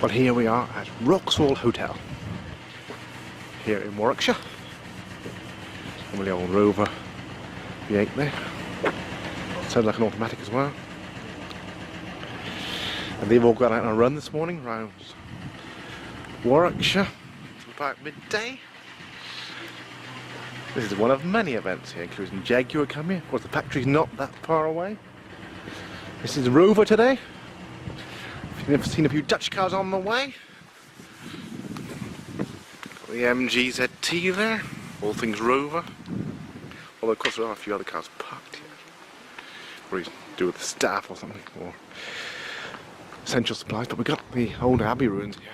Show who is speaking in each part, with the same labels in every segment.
Speaker 1: Well, here we are at Wroxhall Hotel here in Warwickshire. And the old Rover V8 there. Sounds like an automatic as well. And they've all gone out on a run this morning around Warwickshire till about midday. This is one of many events here, including Jaguar coming. Of course, the factory's not that far away. This is Rover today. I've seen a few Dutch cars on the way. Got the MGZT there, all things Rover. Although of course there are a few other cars parked here. Or to do with the staff or something, or essential supplies. But we've got the old Abbey ruins here.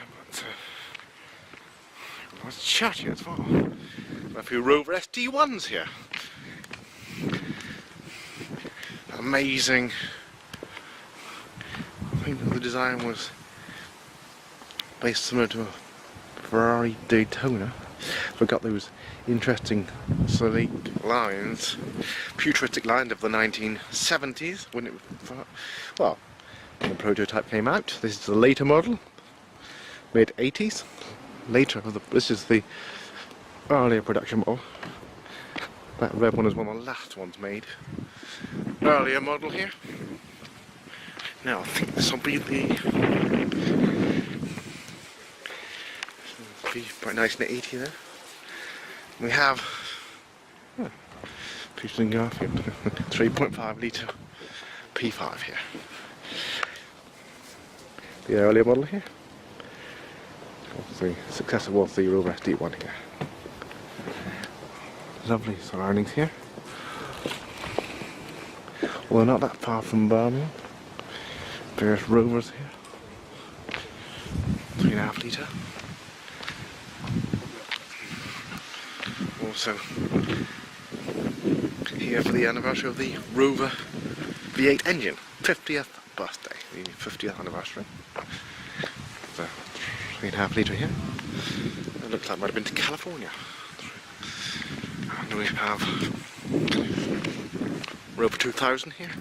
Speaker 1: But it's chatty as well. Got a few Rover SD1s here. Amazing. I think the design was based similar to a Ferrari Daytona. We've got those interesting sleek lines, futuristic lines of the 1970s when it was, well, when the prototype came out. This is the later model, mid 80s. This is the earlier production model. That red one is one of the last ones made. Earlier model here. Now I think this will be quite nice and 80 there. We have Peterson Garfield 3.5 litre P5 here. The earlier model here. The successor was the Rover SD1 here. Lovely surroundings here. Well, not that far from Birmingham. Various Rovers here. 3.5 litre. Also here for the anniversary of the Rover V8 Engine. 50th birthday. The 50th anniversary. So 3.5 litre here. It looks like it might have been to California. And we have Rover 2000 here.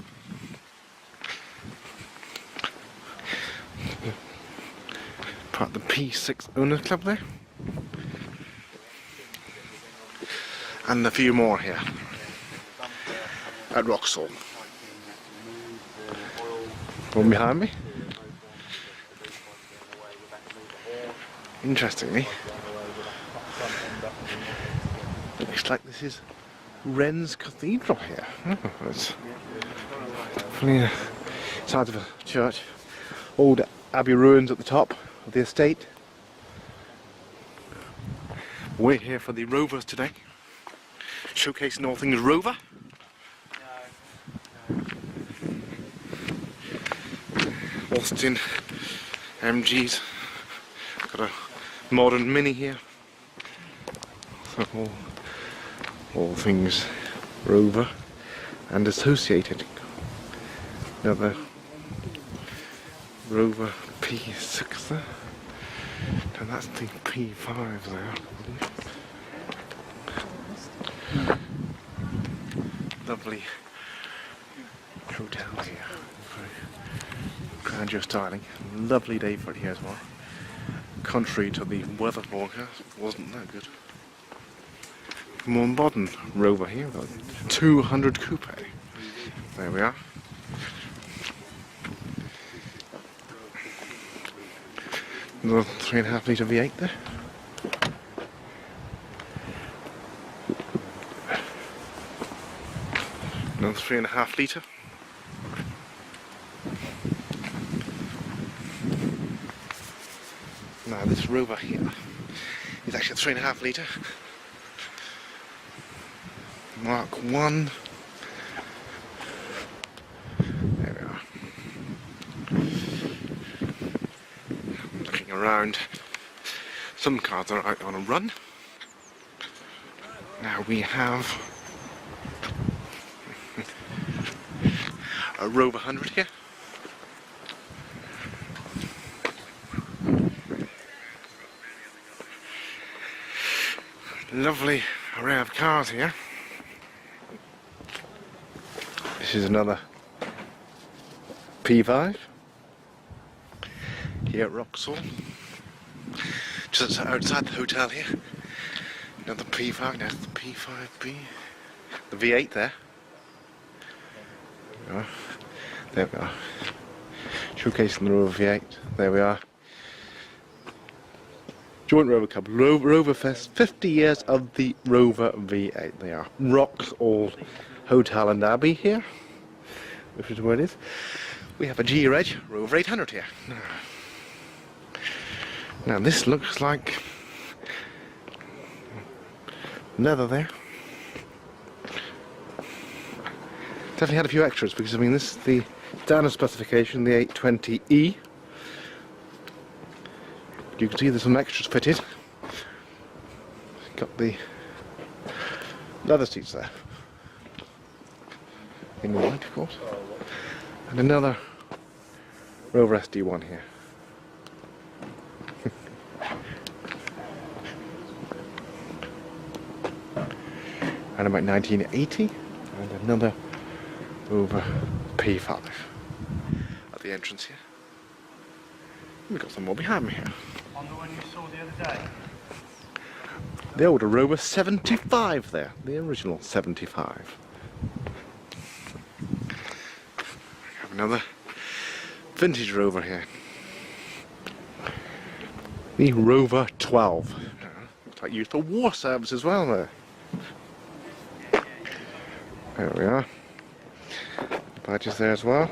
Speaker 1: Part of the P6 Owners Club there. And a few more here at Wroxhall. One behind me. Interestingly, looks like this is Wren's Cathedral here. Oh, it's definitely side of a church. Old Abbey ruins at the top of the estate. We're here for the Rovers today, showcasing all things Rover. Austin MGs. Got a modern Mini here. So all things Rover and associated. Another Rover P6 there. And that's the P5 there, I believe. Lovely hotel here. Grandeur styling. Lovely day for it here as well. Contrary to the weather forecast, it wasn't that good. More modern Rover here, 200 coupe. There we are. Another 3.5 litre V8 there. Another 3.5 litre. Now this Rover here is actually a 3.5 litre Mark 1. There we are. Looking around, some cars are out on a run. Now we have a Rover 100 here. Lovely array of cars here. This is another P5. here at Wroxhall. Just outside the hotel here. Another P5, that's the P5B. The V8 there. There we are. Showcasing the Rover V8. There we are. Joint Rover Clubs, Rover-fest, 50 years of the Rover V8. They are Wroxhall Hotel and Abbey here, which is where it is. We have a G-Reg Rover 800 here. Now this looks like leather there. Definitely had a few extras because I mean this is the standard specification, the 820E. You can see there's some extras fitted. Got the leather seats there. In white, of course. And another Rover SD1 here. And about 1980. And another Rover P5 at the entrance here. We've got some more behind me here.
Speaker 2: On the one you saw the other day?
Speaker 1: The older Rover 75 there, the original 75. We have another vintage Rover here. The Rover 12. Looks like used for war service as well there. There we are. Badges there as well.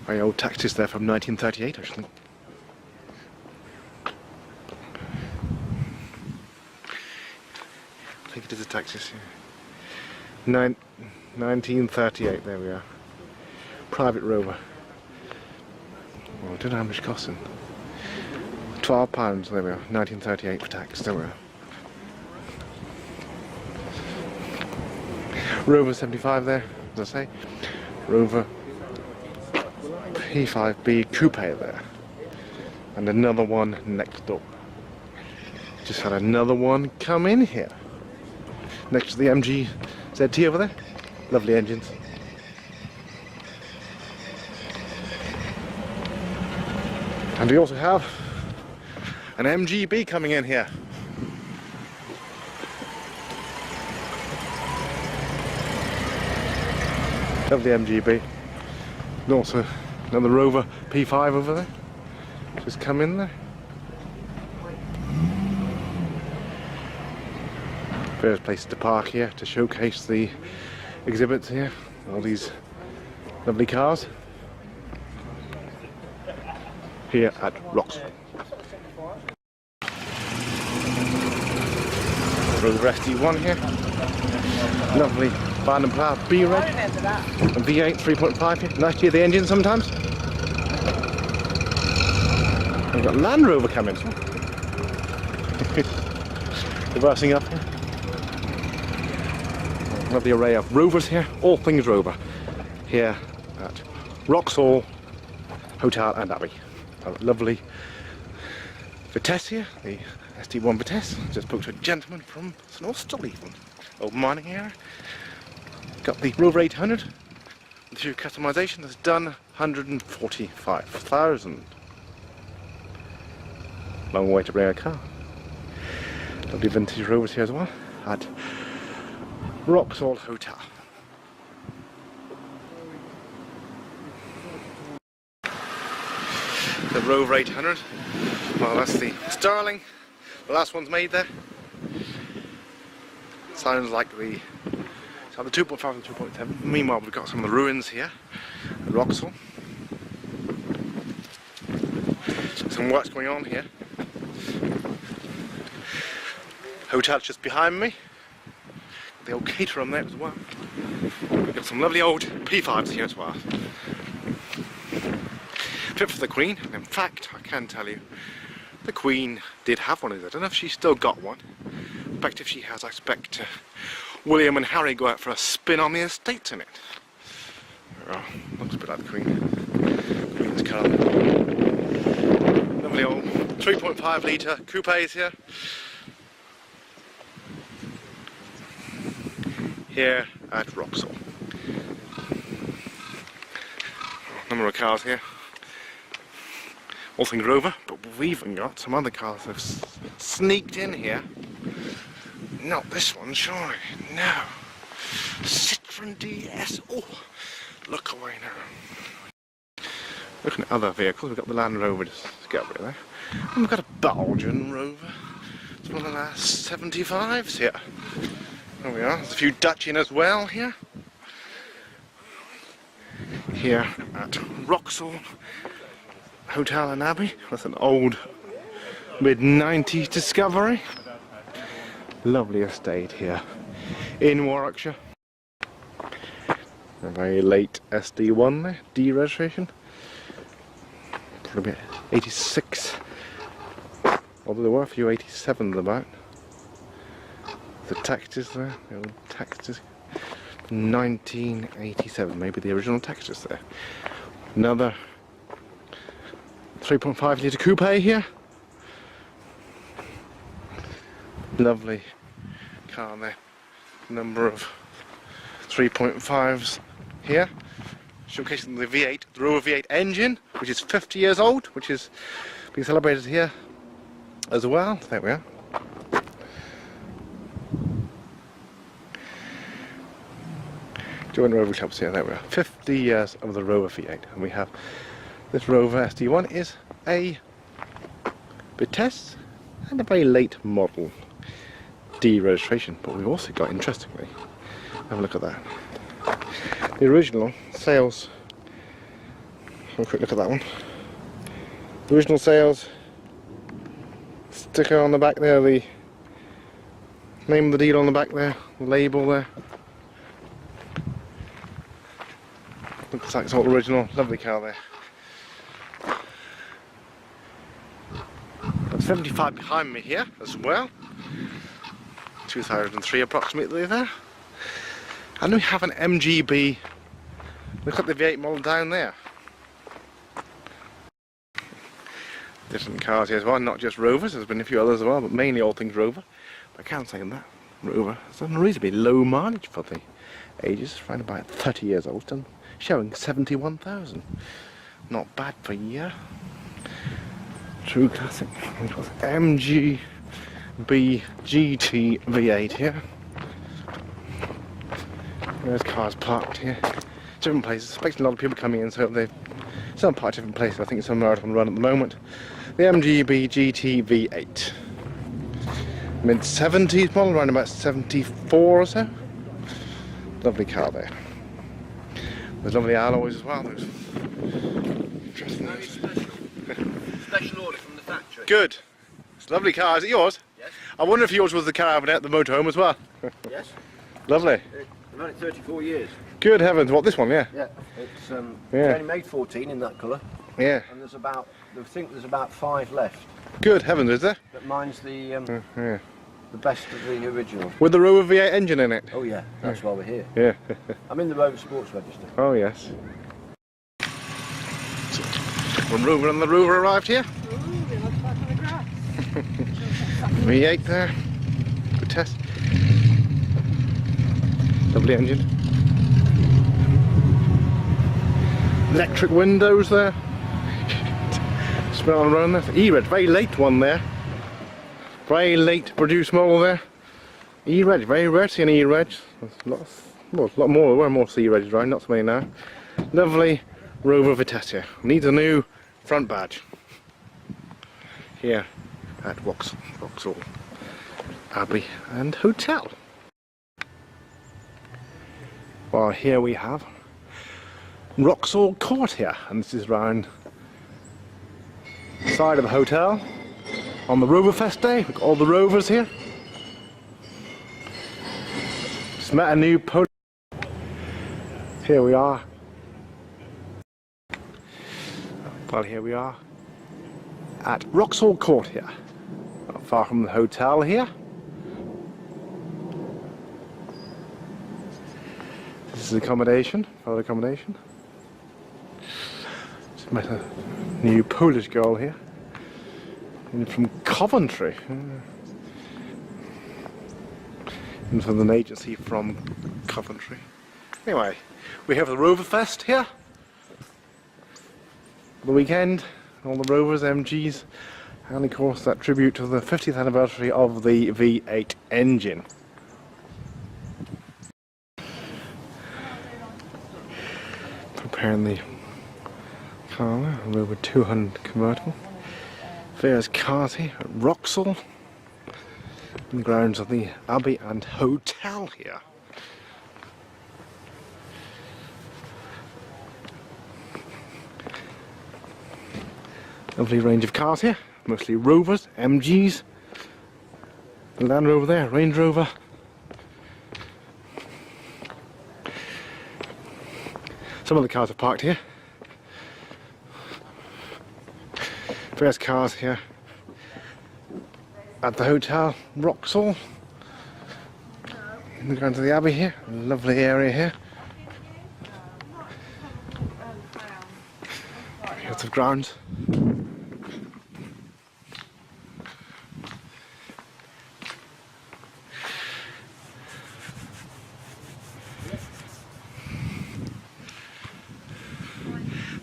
Speaker 1: Very old taxis there from 1938 actually. I think it is a taxis here. 1938, there we are. Private Rover. Oh, I don't know how much it cost them. £12, there we are. 1938 for tax, there we are. Rover 75 there, as I say. Rover P5B coupe there, and another one next door. Just had another one come in here next to the MG ZT over there. Lovely engines. And we also have an MGB coming in here. Lovely MGB. And also another Rover P5 over there. Just come in there. Various places to park here to showcase the exhibits here. All these lovely cars here at Wroxhall. Rover SD1 here. Lovely Barn and Plough B-Reg. A V8 3.5 here. Nice to hear the engine sometimes. We've got Land Rover coming. Reversing up here. Lovely array of Rovers here. All things Rover. Here at Wroxhall Hotel and Abbey. A lovely Vitesse here. The SD1 Vitesse. Just spoke to a gentleman from St Austell even. Old mining area. Got the Rover 800 with a few customization that's done 145,000. Long way to bring a car. Lovely vintage Rovers here as well at Wroxhall Hotel. The Rover 800. Well, that's the Sterling. The last one's made there. Sounds like the 2.5 and 2.7. Meanwhile, we've got some of the ruins here at Wroxhall. Some work's going on here. Hotel's just behind me. The old caterer on there as well. We've got some lovely old P5s here as well. Fit for the Queen. And in fact, I can tell you, the Queen did have one of these. I don't know if she's still got one. In fact, if she has, I expect William and Harry go out for a spin on the estates in it. Oh, looks a bit like the Queen. Queen's car. Lovely old 3.5 litre coupes here. here at Wroxhall. Number of cars here. All things Rover, but we've even got some other cars that have sneaked in here. Not this one, surely. No. Citroen DS. Oh, look away now. Looking at other vehicles, we've got the Land Rover Discovery there. And we've got a Belgian Rover. It's one of the last 75s here. There we are. There's a few Dutch in as well here. Here at Wroxhall Hotel and Abbey. That's an old mid-90s Discovery. Lovely estate here in Warwickshire. A very late SD1 there, D registration. Probably 86. Although there were a few 87s about. The textures there, the old textures. 1987, maybe the original textures there. Another 3.5 litre coupe here. Lovely car there. Number of 3.5s here. Showcasing the V8, the Rover V8 engine, which is 50 years old, which is being celebrated here as well. There we are. Joint Rover Clubs here, there we are. 50 years of the Rover V8, and we have this Rover SD1 is a Vitesse and a very late model D registration, but we've also got, interestingly, have a look at that. The original sales, have a quick look at that one. The original sales sticker on the back there, the name of the deal on the back there, the label there. Looks like it's all original, lovely car there. Got 75 behind me here as well. 2003 approximately there. And we have an MGB. Look at the V8 model down there. Different cars here as well, not just Rovers, there's been a few others as well, but mainly all things Rover. But I can't say that Rover has done reasonably low mileage for the ages, around about 30 years old, done showing 71,000. Not bad for a year. True classic. MGB GT V8 here. There's cars parked here. Different places. Expecting a lot of people coming in, so they've some parked different places. I think it's a marathon run at the moment. The MGB GT V8. Mid-70s model, around about 74 or so. Lovely car there. There's lovely alloys as well. There's interesting.
Speaker 3: Special order from the factory.
Speaker 1: Good. It's a lovely car. Is it yours?
Speaker 3: Yes.
Speaker 1: I wonder if yours was the car over there at the motorhome as well.
Speaker 3: Yes.
Speaker 1: Lovely.
Speaker 3: I've had it 34 years.
Speaker 1: Good heavens. What, this one? Yeah.
Speaker 3: Yeah. It's
Speaker 1: Yeah.
Speaker 3: only made 14 in that colour.
Speaker 1: Yeah.
Speaker 3: And there's about, I think there's about 5 left.
Speaker 1: Good heavens, is there?
Speaker 3: But mine's the
Speaker 1: Yeah.
Speaker 3: best of the original.
Speaker 1: With the Rover V8 engine in it.
Speaker 3: Oh yeah, that's why we're here.
Speaker 1: Yeah.
Speaker 3: I'm in the Rover Sports Register.
Speaker 1: Oh yes. When Rover and the Rover arrived here. V8 there. Good test. Lovely engine. Electric windows there. Smell around there. E-Reg, very late one there. Very late produced model there. E-Reg, very rare to see an E-Reg. A lot more, there were more C-Regs around, not so many now. Lovely Rover Vitesse here. Needs a new front badge. Here at Wroxhall Abbey and Hotel. Well, here we have Wroxhall Court here, and this is round the side of the hotel on the Rover-fest day. We've got all the Rovers here. Just met a new polo. Here we are. Well, here we are at Wroxhall Court here, not far from the hotel here. This is accommodation, further accommodation. Just met a new Polish girl here, from Coventry. and from an agency from Coventry. Anyway, we have the Rover-fest here for the weekend, all the Rovers, MGs, and of course that tribute to the 50th anniversary of the V8 engine. Preparing the car, a Rover 200 convertible. Various cars here at Wroxhall, in the grounds of the Abbey and Hotel here. Lovely range of cars here, mostly Rovers, MGs, the Land Rover there, Range Rover. Some of the cars are parked here. Various cars here at the hotel, Wroxhall, in the grounds of the Abbey here. Lovely area here. Lots of grounds.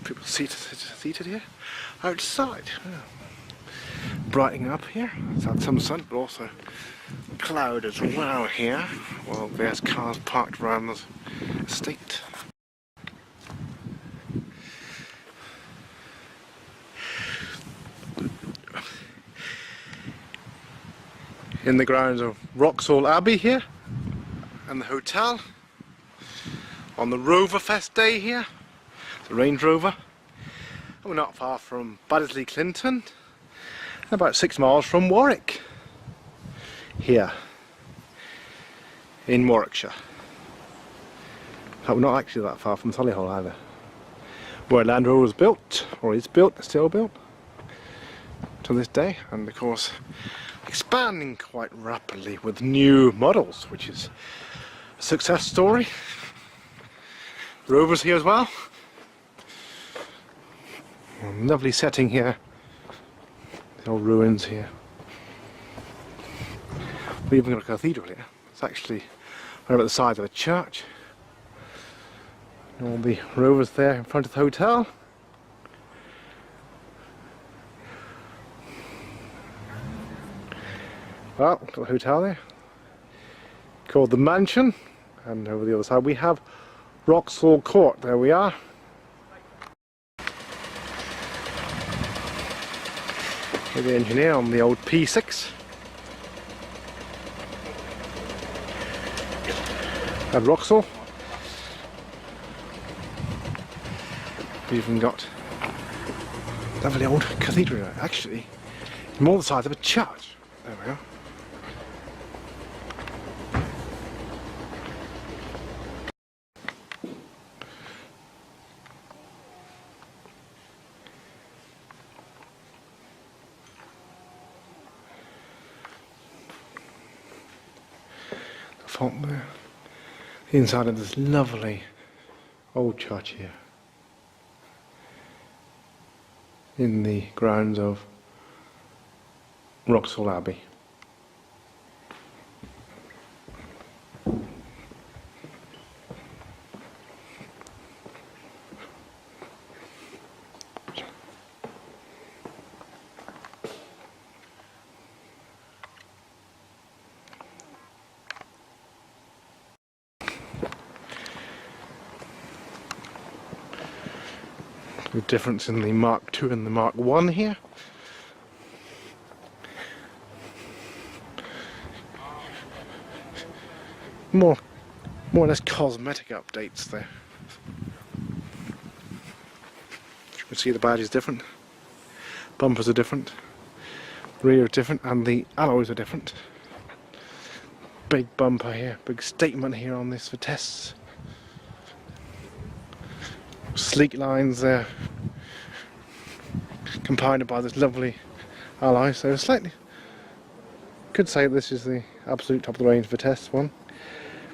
Speaker 1: People seated here outside. Oh. Brightening up here. It's had some sun, but also cloud as well here. Well, there's cars parked around the estate. In the grounds of Wroxhall Abbey here, and the hotel, on the Rover-fest day here, the Range Rover. And we're not far from Baddesley Clinton, about 6 miles from Warwick, here in Warwickshire. But we're not actually that far from Solihull either, where Land Rover was built, or is built, still built, to this day, and of course expanding quite rapidly with new models, which is a success story. Rovers here as well. Lovely setting here. The old ruins here. We've even got a cathedral here. It's actually right at the side of a church. And all the Rovers there in front of the hotel. Well, got the hotel there, called the Mansion, and over the other side we have Wroxhall Court. There we are. Here's the engineer on the old P6. At Wroxhall. We've even got a lovely old cathedral, actually, more the size of a church. There we are. Font there. The inside of this lovely old church here, in the grounds of Wroxhall Abbey. The difference in the Mark II and the Mark I here. More or less cosmetic updates there. You can see the badge is different, bumpers are different, rear is different, and the alloys are different. Big bumper here, big statement here on this for tests. Sleek lines there, compounded by this lovely alloy. So slightly, could say this is the absolute top of the range for tests one.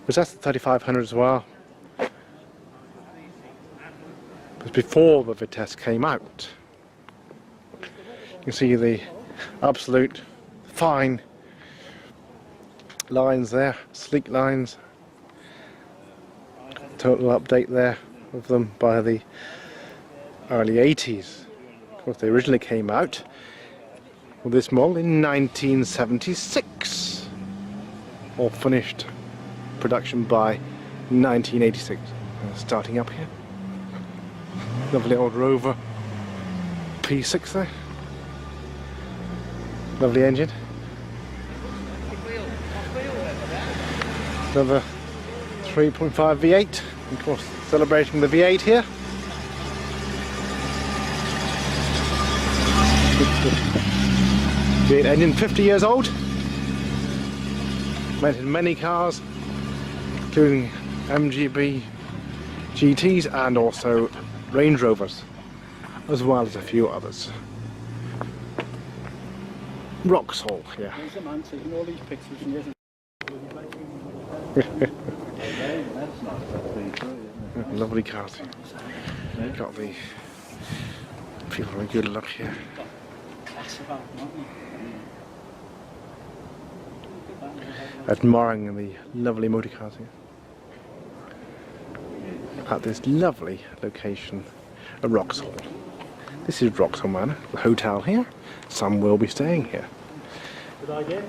Speaker 1: But that's the 3500 as well. Because before the Vitesse came out, you can see the absolute fine lines there, sleek lines. Total update there of them by the early 80s. Of course, they originally came out with this model in 1976. All finished production by 1986. Starting up here. Lovely old Rover P6 there. Lovely engine. Another 3.5 V8. Of course, celebrating the V8 here. V8 engine, 50 years old. Met in many cars, including MGB GTs and also Range Rovers, as well as a few others. Wroxhall, yeah.
Speaker 2: There's a man taking all these pictures and isn't.
Speaker 1: Lovely cars. Got the people having a good look here. Admiring the lovely motor cars here. At this lovely location at Wroxhall. This is Wroxhall Manor, the hotel here. Some will be staying here.
Speaker 2: Good idea.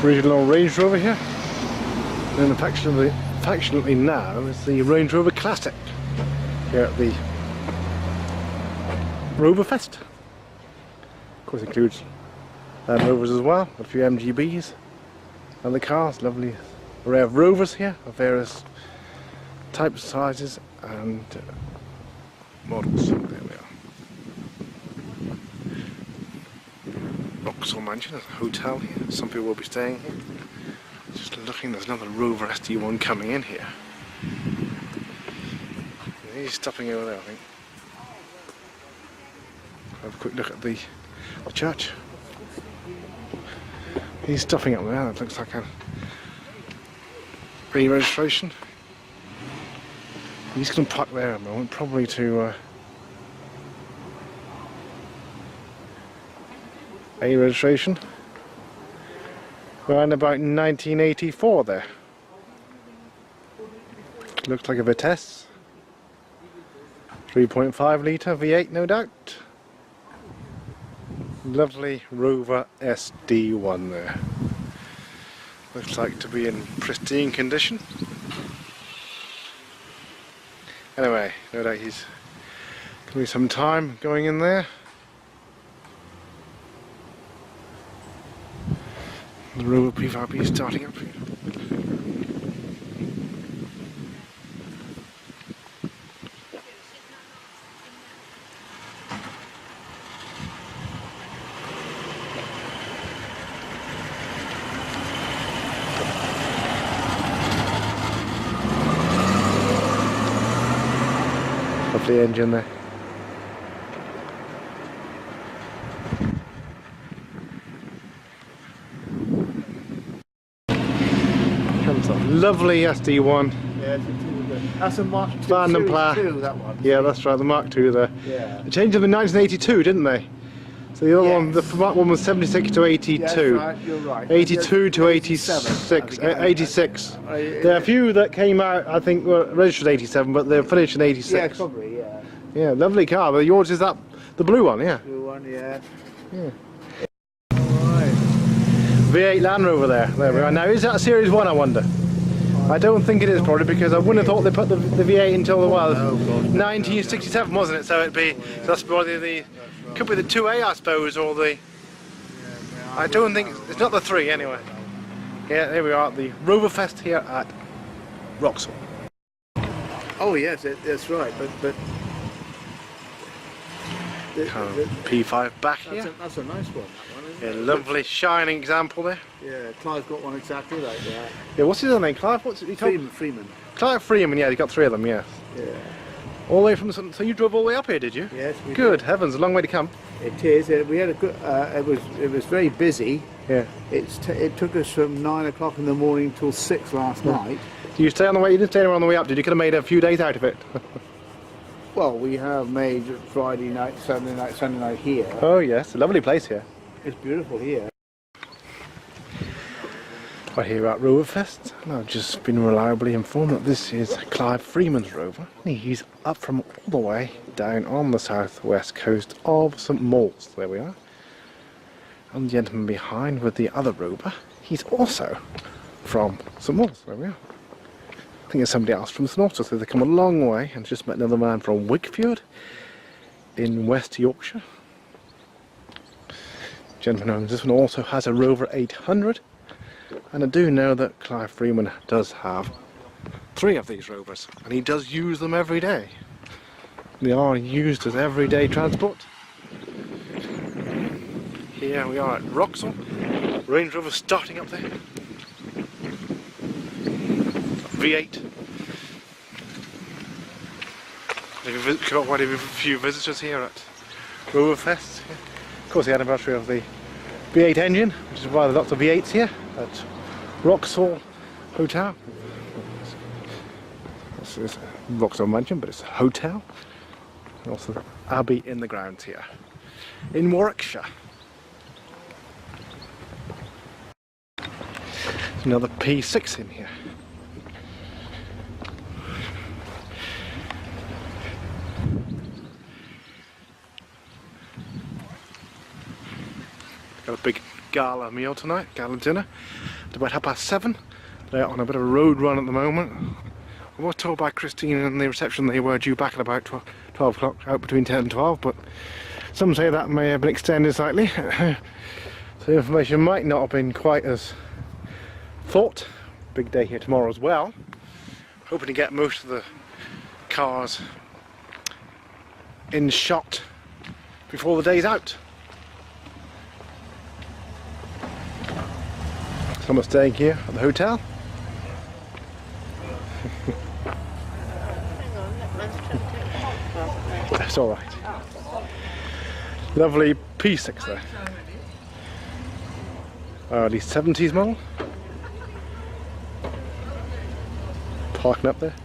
Speaker 1: Original Range Rover here, and affectionately now is the Range Rover Classic here at the Rover-fest. Of course, includes Land Rovers as well, a few MGBs and the cars. Lovely array of Rovers here of various types, sizes and models. There we are. Wroxhall Mansion, there's a hotel here. Some people will be staying here. Just looking, there's another Rover SD1 coming in here. He's stopping over there, I think. Have a quick look at the church. He's stopping up there. That looks like a re-registration. He's going to park there at the moment, probably to a registration around about 1984 there. Looks like a Vitesse 3.5 litre V8, no doubt. Lovely Rover SD1 there. Looks like to be in pristine condition. Anyway, no doubt he's going to be some time going in there. The Rover P5 is starting up here. Lovely engine there. Comes up. Lovely SD1.
Speaker 2: Yeah, that's a Mark II.
Speaker 1: Van and Pla.
Speaker 2: That one.
Speaker 1: Yeah, that's right, the Mark II there.
Speaker 2: Yeah.
Speaker 1: They changed them in 1982, didn't they? So the other one, the Mark one was 76 to 82.
Speaker 2: Yes, right, you're right.
Speaker 1: 82 to 86. 86. There are a few that came out, I think, were registered 87, but they're finished in 86.
Speaker 2: Yeah, probably, yeah.
Speaker 1: Yeah, lovely car. But yours is that, the blue one, yeah?
Speaker 2: Blue one, yeah.
Speaker 1: Yeah.
Speaker 2: Alright.
Speaker 1: V8 Land Rover there. There we are. Now, is that a Series 1, I wonder? I don't think it is, probably, because I wouldn't have thought they put the V8 until the 1967, wasn't it? So it'd be, so that's probably the, could be the 2A, I suppose, or the, I don't think, it's not the 3 anyway. Yeah, there we are, the Rover-fest here at Wroxhall.
Speaker 2: Oh yes, that's right, but
Speaker 1: P5 back here.
Speaker 2: That's a nice one, that one, isn't
Speaker 1: Yeah,
Speaker 2: it?
Speaker 1: lovely shining example there.
Speaker 2: Yeah, Clive's got one exactly like that.
Speaker 1: Yeah, what's his other name? Clive? What's it called?
Speaker 2: Freeman.
Speaker 1: Clive Freeman, yeah, he got 3 of them, yeah.
Speaker 2: Yeah.
Speaker 1: All the way from, so you drove all the way up here, did you?
Speaker 2: Yes, we
Speaker 1: Good heavens, a long way to come.
Speaker 2: did. It is. We had a good. It was very busy.
Speaker 1: Yeah.
Speaker 2: It took us from 9 o'clock in the morning till 6 last night.
Speaker 1: Did you stay on the way? You didn't stay on the way up, did you? Could have made a few days out of it.
Speaker 2: Well, we have made Friday night, Saturday night, Sunday night here.
Speaker 1: Oh yes, a lovely place here.
Speaker 2: It's beautiful here.
Speaker 1: Right here at Rover-fest, and I've just been reliably informed that this is Clive Freeman's Rover. He's up from all the way down on the southwest coast of St Mawes. There we are. And the gentleman behind with the other Rover, he's also from St Mawes. There we are. I think it's somebody else from Snorter, so they've come a long way, and just met another man from Wickford in West Yorkshire. Gentleman owns this one, also has a Rover 800. And I do know that Clive Freeman does have 3 of these Rovers, and he does use them every day. They are used as everyday transport. Here we are at Wroxhall. Range Rover starting up there. V8. We've got quite a few visitors here at Rover-fest. Of course, the anniversary of the V8 engine, which is why there's lots of V8s here at Wroxhall Hotel. This is Wroxhall Mansion, but it's a hotel. And also the Abbey in the grounds here in Warwickshire. There's another P6 in here. Got a big gala meal tonight, gala dinner, at about 7:30. They're on a bit of a road run at the moment. I was told by Christine in the reception they were due back at about 12 o'clock, out between 10 and 12, but some say that may have been extended slightly. So the information might not have been quite as thought. Big day here tomorrow as well. Hoping to get most of the cars in shot before the day's out. Someone staying here at the hotel. That's all right. Lovely P6 there. Early 70s model. Parking up there.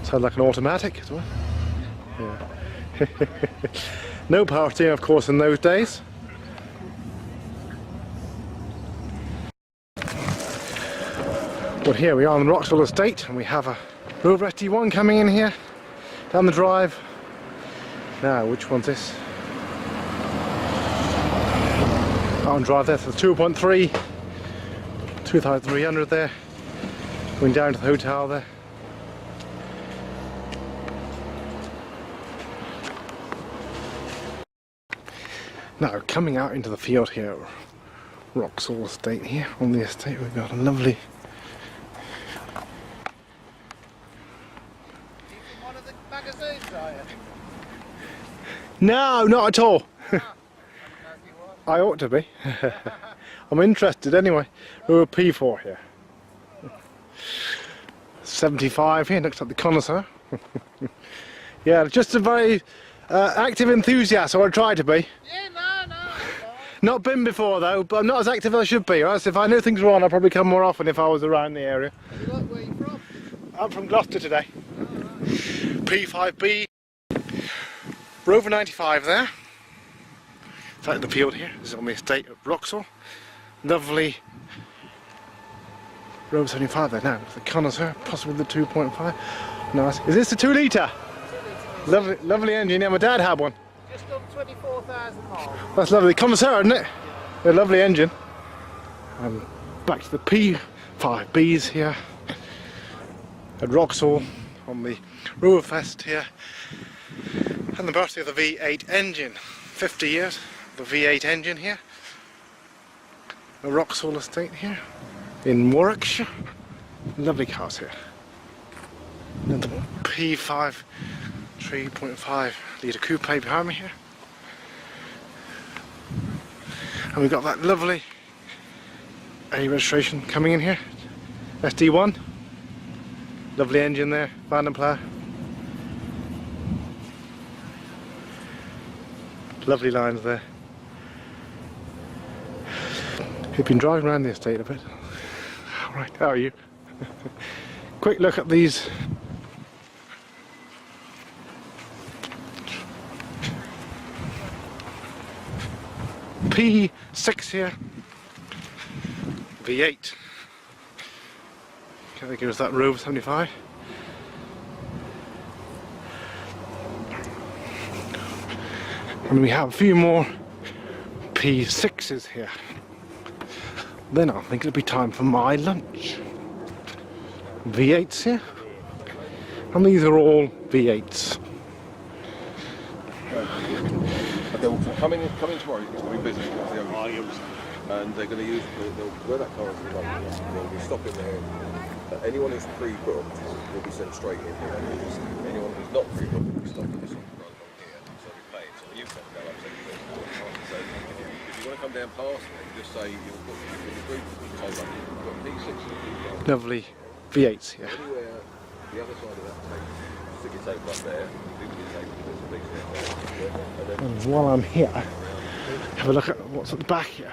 Speaker 1: Sounds like an automatic as well. Yeah. No power steering, of course, in those days. Well, here we are on the Wroxhall estate, and we have a Rover SD1 coming in here down the drive. Now, which one's this? On drive there, so the 2.3, 2,300 there. Going down to the hotel there. Now, coming out into the field here, Wroxhall estate here. On the estate we've got a lovely...
Speaker 2: One of the magazines, are you?
Speaker 1: No, not at all. I ought to be. I'm interested anyway. We're a P4 here. 75 here, looks like the connoisseur. Yeah, just a very active enthusiast, or I try to be.
Speaker 2: Yeah, no.
Speaker 1: Not been before though, but I'm not as active as I should be. Right? So if I knew things were on, I'd probably come more often if I was around the area.
Speaker 2: Where are you from?
Speaker 1: I'm from Gloucester today. P5B. Rover 95 there. It's out in the field here. This is on the estate of Wroxhall. Lovely Rover 75 there. Now, the connoisseur, possibly the 2.5. Nice. Is this the 2 litre?
Speaker 2: 2 litre.
Speaker 1: Lovely engine. Yeah, my dad had one.
Speaker 2: Just on 24,000 miles.
Speaker 1: That's lovely. Connoisseur, isn't it? Yeah. A lovely engine. And back to the P5Bs here at Wroxhall on the Rover-fest here. And the birthday of the V8 engine. 50 years. The V8 engine here. The Wroxhall estate here in Warwickshire. Lovely cars here. And the P5 3.5 litre coupe behind me here. And we've got that lovely A registration coming in here. SD1. Lovely engine there, van and plough. Lovely lines there. We've been driving around the estate a bit. Alright, how are you? Quick look at these P6 here, V8. Okay, that gives that Rover 75. And we have a few more P6s here. Then I think it'll be time for my lunch. V8s here. And these are all V8s.
Speaker 4: Okay, well, come in tomorrow. It's going to be busy. It's the only and they're going to use where that car is at the moment. They'll be stopping there. Anyone who's pre-booked will be sent straight in here. Anyone who's not pre-booked will be stopping this on the road along here. So we pay. So you've got to go up. So if you want to come down past me, just say you'll book the group. So like you've got P6
Speaker 1: Lovely V8s here.
Speaker 4: anywhere the other side of that tape. Stick your tape up there. Do your tape. There's a big step there.
Speaker 1: And while I'm here, have a look at what's at the back here.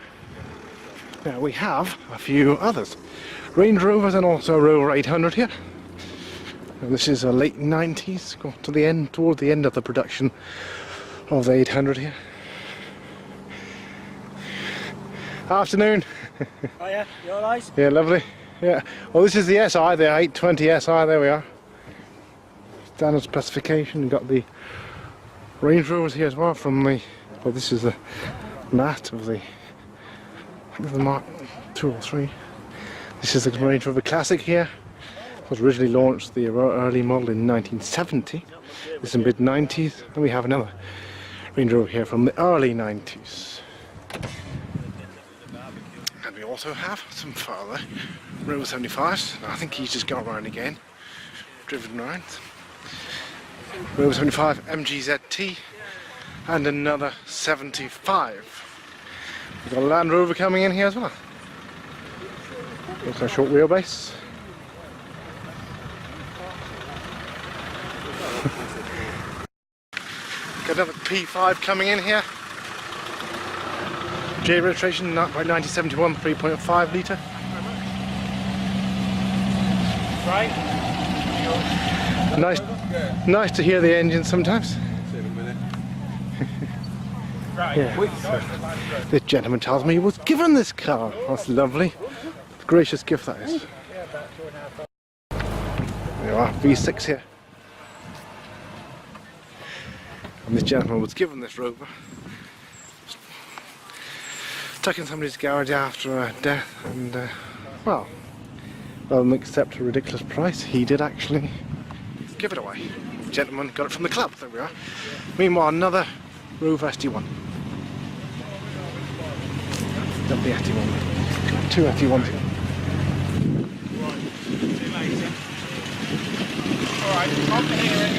Speaker 1: Now we have a few others. Range Rovers and also Rover 800 here. And this is a late 90s, got to the end, toward the end of the production of the 800 here. Afternoon.
Speaker 5: Oh yeah, you alright?
Speaker 1: Yeah, lovely. Yeah. Well, this is the SI, the 820 SI. There we are. Standard specification. We've got the Range Rovers here as well from the. Well, this is the mat of the Mark 2 or 3. This is the Range Rover Classic here. It was originally launched the early model in 1970. This is in mid 90s, and we have another Range Rover here from the early 90s. And we also have some further Rover 75s. I think he's just gone around again, driven around. Rover 75 MGZT and another 75. We've got a Land Rover coming in here as well. Also a short wheelbase. Got another P5 coming in here. J registration, by 1971, 3.5 litre.
Speaker 5: Right.
Speaker 1: Nice to hear the engine sometimes.
Speaker 4: See you in a minute.
Speaker 5: Right.
Speaker 1: Yeah. This gentleman tells me he was given this car. That's lovely. Gracious gift that is. There you are, V6 here. And this gentleman was given this Rover. Stuck in somebody's garage after a death, and well, rather than accept a ridiculous price, he did actually give it away. The gentleman got it from the club. There we are. Meanwhile, another Rover ST1. Got the ST1. Two ST1s here.
Speaker 5: Alright, on here.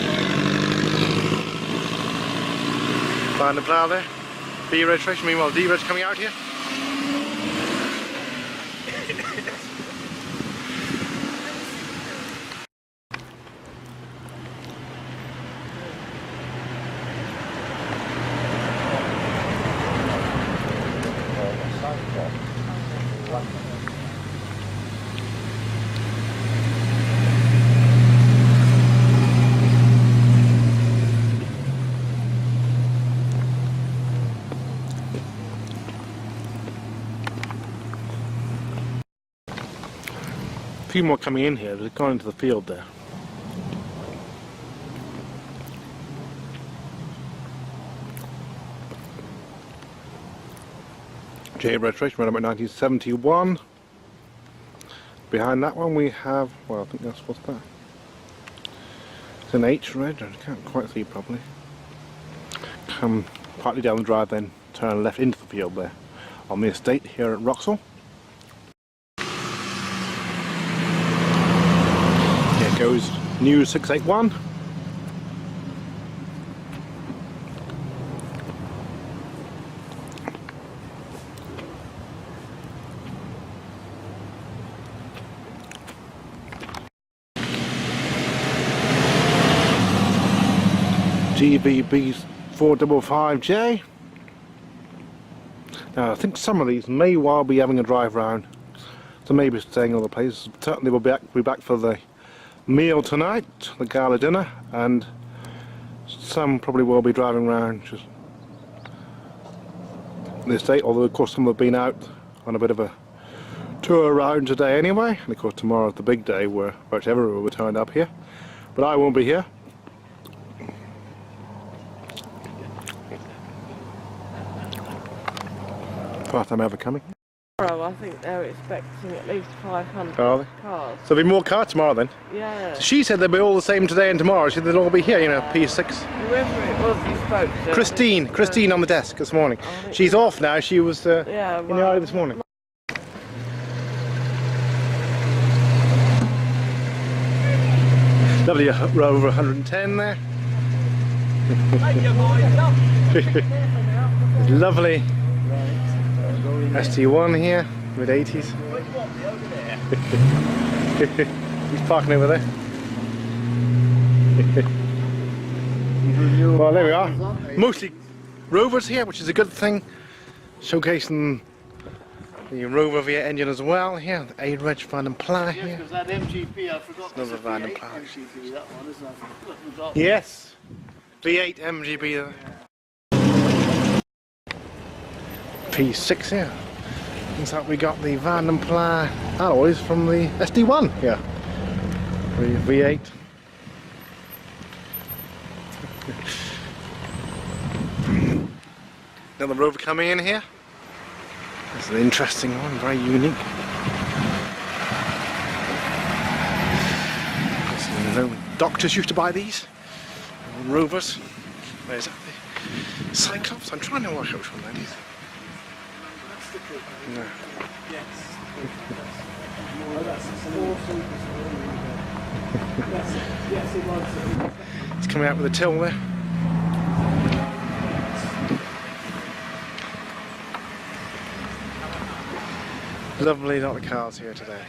Speaker 1: Behind the plough there. B registration. Meanwhile, D reg coming out here. A few more coming in here. They've gone into the field there. J registration around about 1971. Behind that one we have, well, I think that's what's that. It's an H reg, I can't quite see properly. Come partly down the drive, then turn left into the field there on the estate here at Wroxhall. Here goes new 681. GBB 455J. Now I think some of these may well be having a drive round, so maybe staying other places. Certainly we'll be back for the meal tonight, the gala dinner, and some probably will be driving around just the estate, although of course some have been out on a bit of a tour around today anyway, and of course tomorrow's the big day where virtually everyone will turn up here, but I won't be here. First time ever coming.
Speaker 6: Tomorrow, I think they're expecting at least 500
Speaker 1: Are they?
Speaker 6: cars.
Speaker 1: So there'll be more cars tomorrow then?
Speaker 6: Yeah.
Speaker 1: She said they'll be all the same today and tomorrow. She said they'll all be here, you know, P6.
Speaker 6: Whoever it was you spoke to.
Speaker 1: Christine on the desk this morning. She's off now. She was
Speaker 6: Yeah,
Speaker 1: in the area this morning. Lovely Rover 110 there. Lovely ST1 here, mid-80s. He's parking over there. Well, there we are. Mostly Rovers here, which is a good thing. Showcasing the Rover V8 engine as well here. The A-Reg Van and Pla here.
Speaker 2: Because that MGB, I forgot.
Speaker 1: Another Van and
Speaker 2: V8
Speaker 1: Pla.
Speaker 2: MGB, that one, isn't it?
Speaker 1: Yes. V8 MGB there. P6 here. Looks like we got the Van and Pla alloys from the SD1 here. V8. Another Rover coming in here. It's an interesting one, very unique. Doctors used to buy these. Rovers. Where's that? The Cyclops? I'm trying to work out which one that is. No. It's coming out with a till there. Lovely lot of cars here today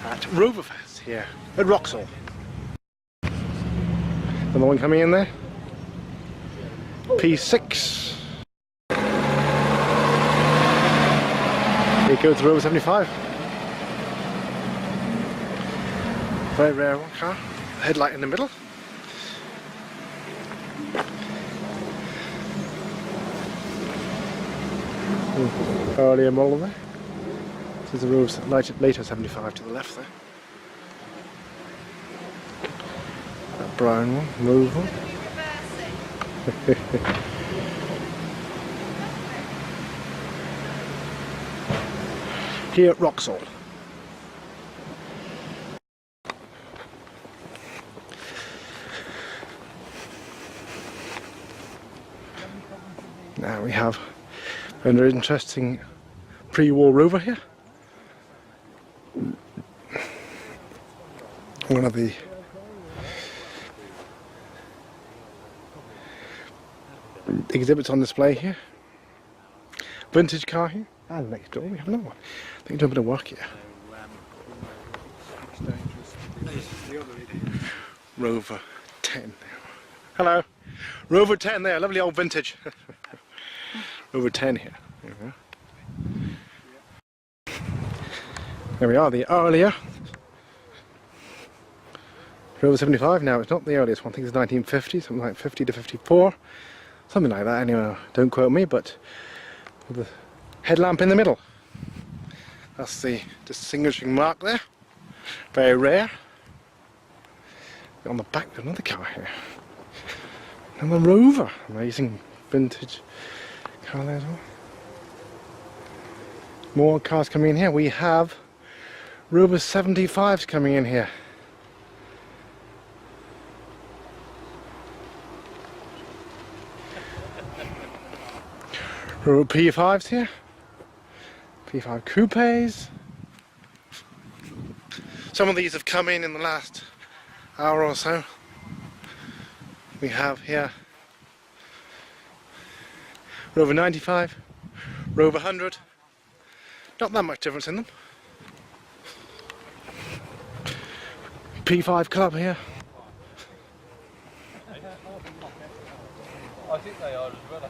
Speaker 1: at Rover-fest here at Wroxhall. Another one coming in there. P6. Here goes the Rover 75. Very rare one car. Headlight in the middle. Earlier model there. This is the Rover later 75 to the left there. That brown one, move one. Here at Wroxhall. Now we have an interesting pre-war Rover here. One of the exhibits on display here. Vintage car here. And next door we have another one. I think doing a bit of work here. Rover 10. Hello. Rover 10 there, lovely old vintage. Rover 10 here. There we are, the earlier Rover 75. Now it's not the earliest one, I think it's 1950, something like 50 to 54. Something like that anyway, don't quote me, but with the headlamp in the middle. That's the distinguishing mark there. Very rare. On the back there's another car here. Another Rover. Amazing vintage car there as well. More cars coming in here. We have Rover 75s coming in here. Rover P5s here. P5 coupes. Some of these have come in the last hour or so. We have here Rover 95, Rover 100. Not that much difference in them. P5 Club here.
Speaker 5: I think they are as well.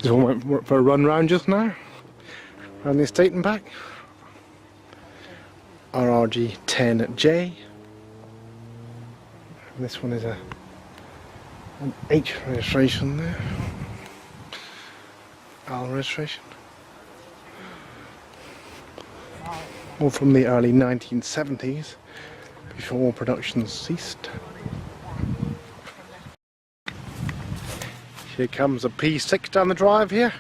Speaker 1: Just went for a run round just now, around the estate and back. RRG 10J. And this one is an H registration there. L registration. All from the early 1970s, before production ceased. Here comes a P6 down the drive here.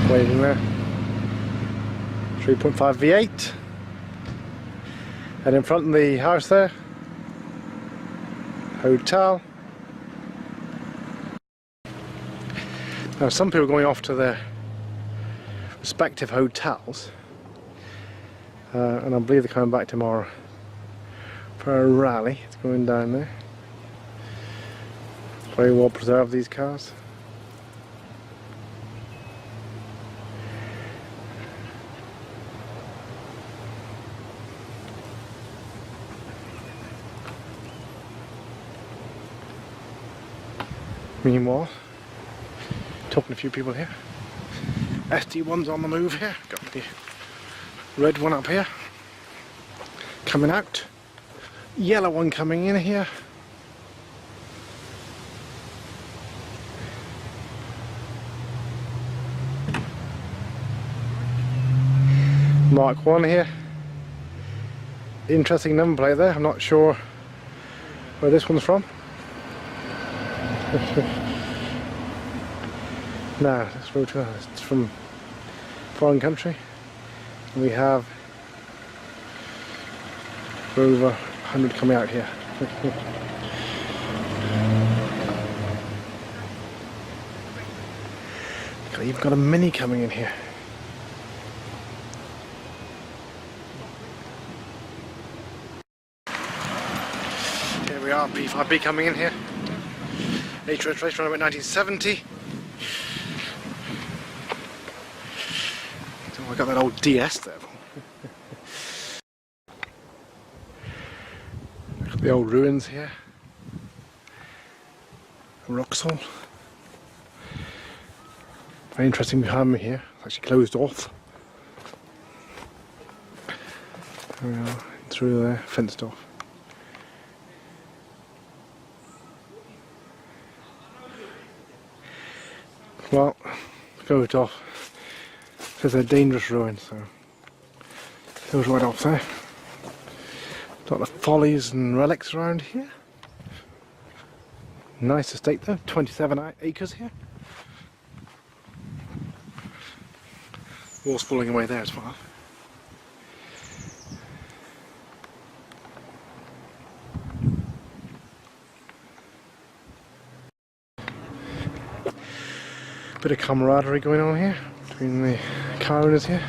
Speaker 1: Waiting there. 3.5 V8. And in front of the house there, hotel. Now some people are going off to their respective hotels, and I believe they're coming back tomorrow for a rally. It's going down there. Very well preserved, these cars. Meanwhile, talking to a few people here. SD1's on the move here. Got the red one up here. Coming out. Yellow one coming in here. Mark 1 here. Interesting number plate there. I'm not sure where this one's from. No, this road it's from foreign country. And we have Rover 100 coming out here. You've got a Mini coming in here. Here we are, P5B coming in here. H registration around about 1970. So I got that old DS there. Look at the old ruins here. Wroxhall. Very interesting behind me here. It's actually closed off. There we are, through there, fenced off. Well, closed off. Says they're dangerous ruins, so it goes right off there. A lot of follies and relics around here. Nice estate though, 27 acres here. Walls falling away there as well. Bit of camaraderie going on here between the car owners here.